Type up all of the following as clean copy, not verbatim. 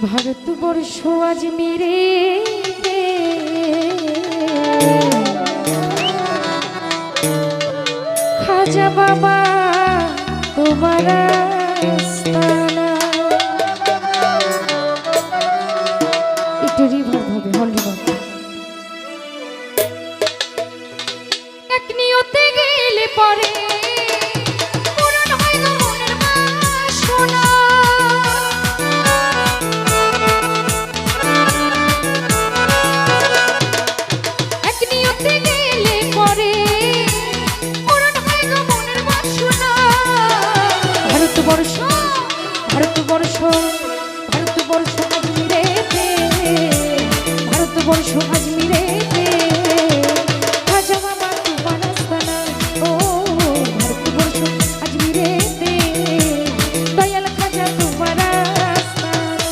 ভারতবর্ষ আজ মেরে খাজা বাবা তোমার আস্তানা। একটু রিভার্ব হবে, হল রিভার্ব। এক নিয়তে গেলে পরে পূরণ হয় গো মনের বাসনা। এক নিয়তে গেলে পরে পূরণ হয় গো মনের বাসনা। ভারতবর্ষ ভারতবর্ষ ভারতবর্ষ আজমিরেতে, ভারতবর্ষ আজমিরেতে খাজা বাবা তোমার আস্তানা। ও ভারতবর্ষ আজমিরেতে দয়াল খাজা তোমার আস্তানা।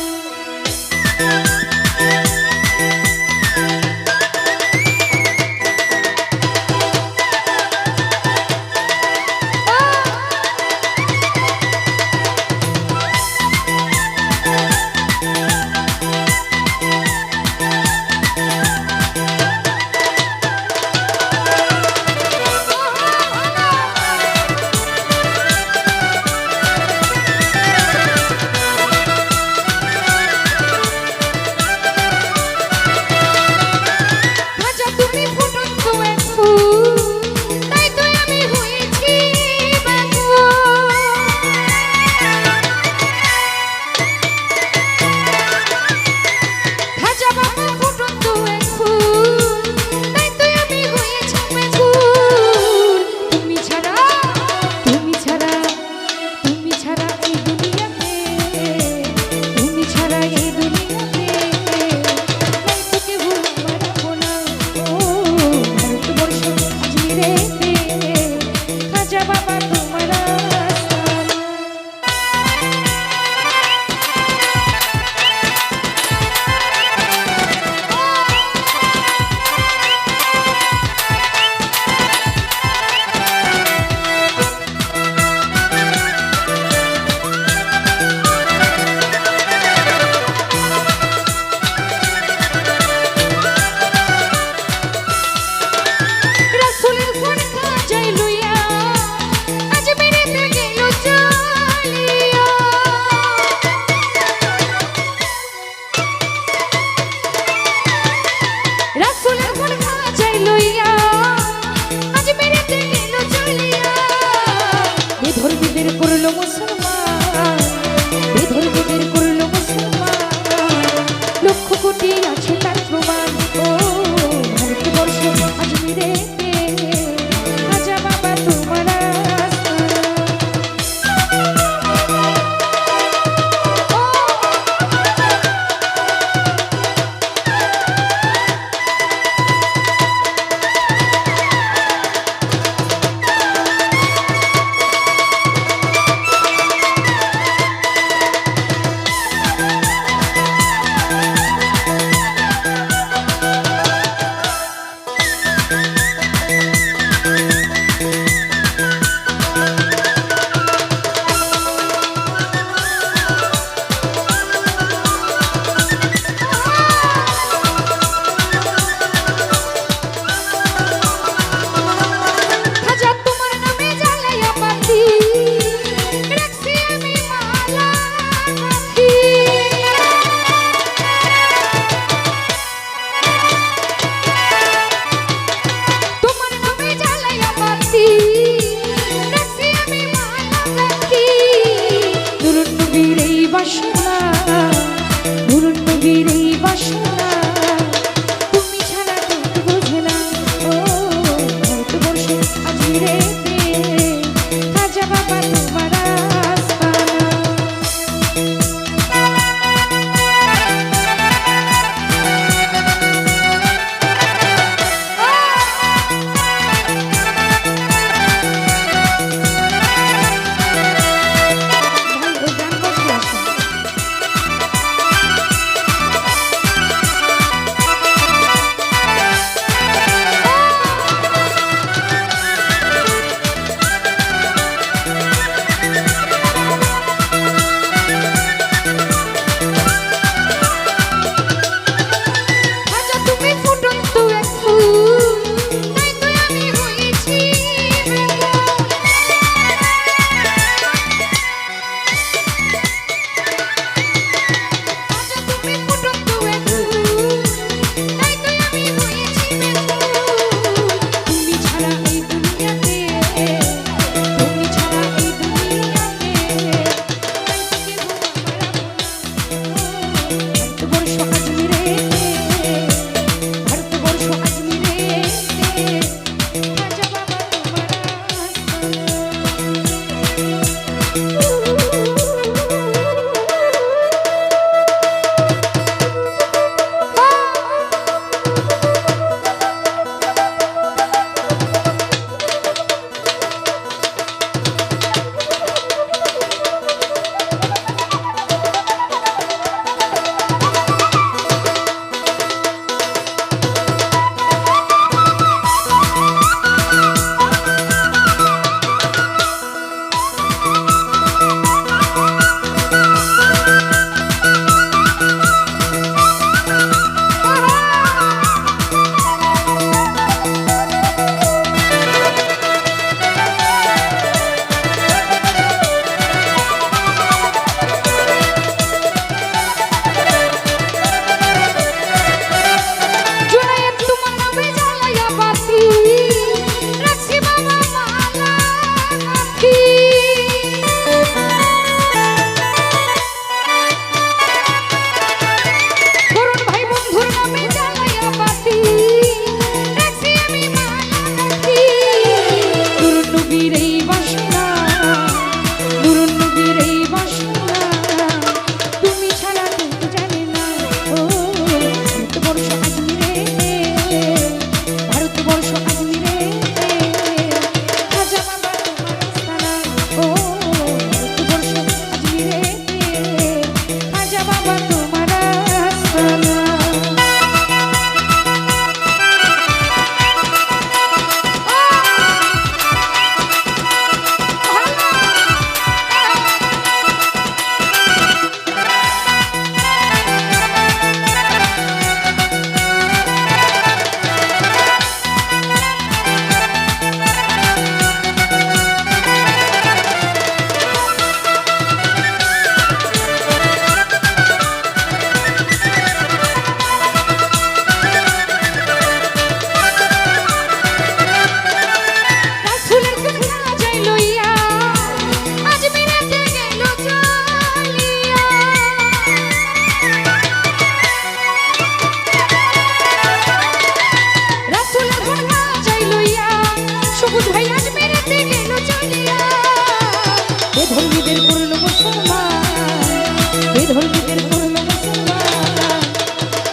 ধর্মীদের করলো মুসলমান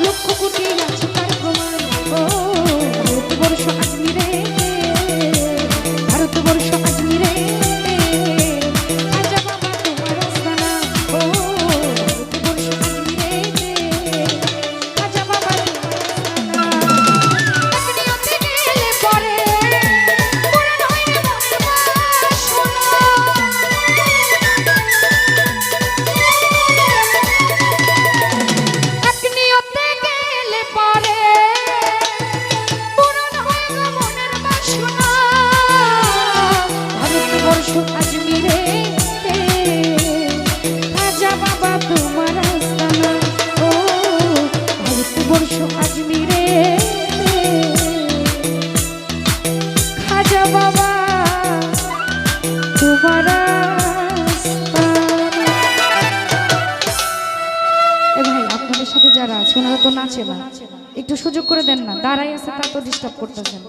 লক্ষ কোটি আছে তার প্রমাণ ও ভারতবর্ষ আজমিরে ভারতবর্ষ আজমিরে খাজা বাবা তোমার আস্তানা ও ভারতবর্ষ আজমিরে খাজা বাবা তোমার আস্তানা আপনি গেলে পরে পুরাণ হয় না মনের বাসনা আপনি গেলে পরে পুরাণ হয় না মনের বাসনা ভারতবর্ষ আজমিরে খাজা বাবা তোমার আস্তানা ও ভারতবর্ষ আজমিরে খাজা বাবা তোমার আস্তানা। এ ভাই আপনাদের সাথে যারা আছে ওনারা তো নাচে না, একটু সুযোগ করে দেন না, দাঁড়াই আছে তা তো ডিস্টার্ব করতেছেন।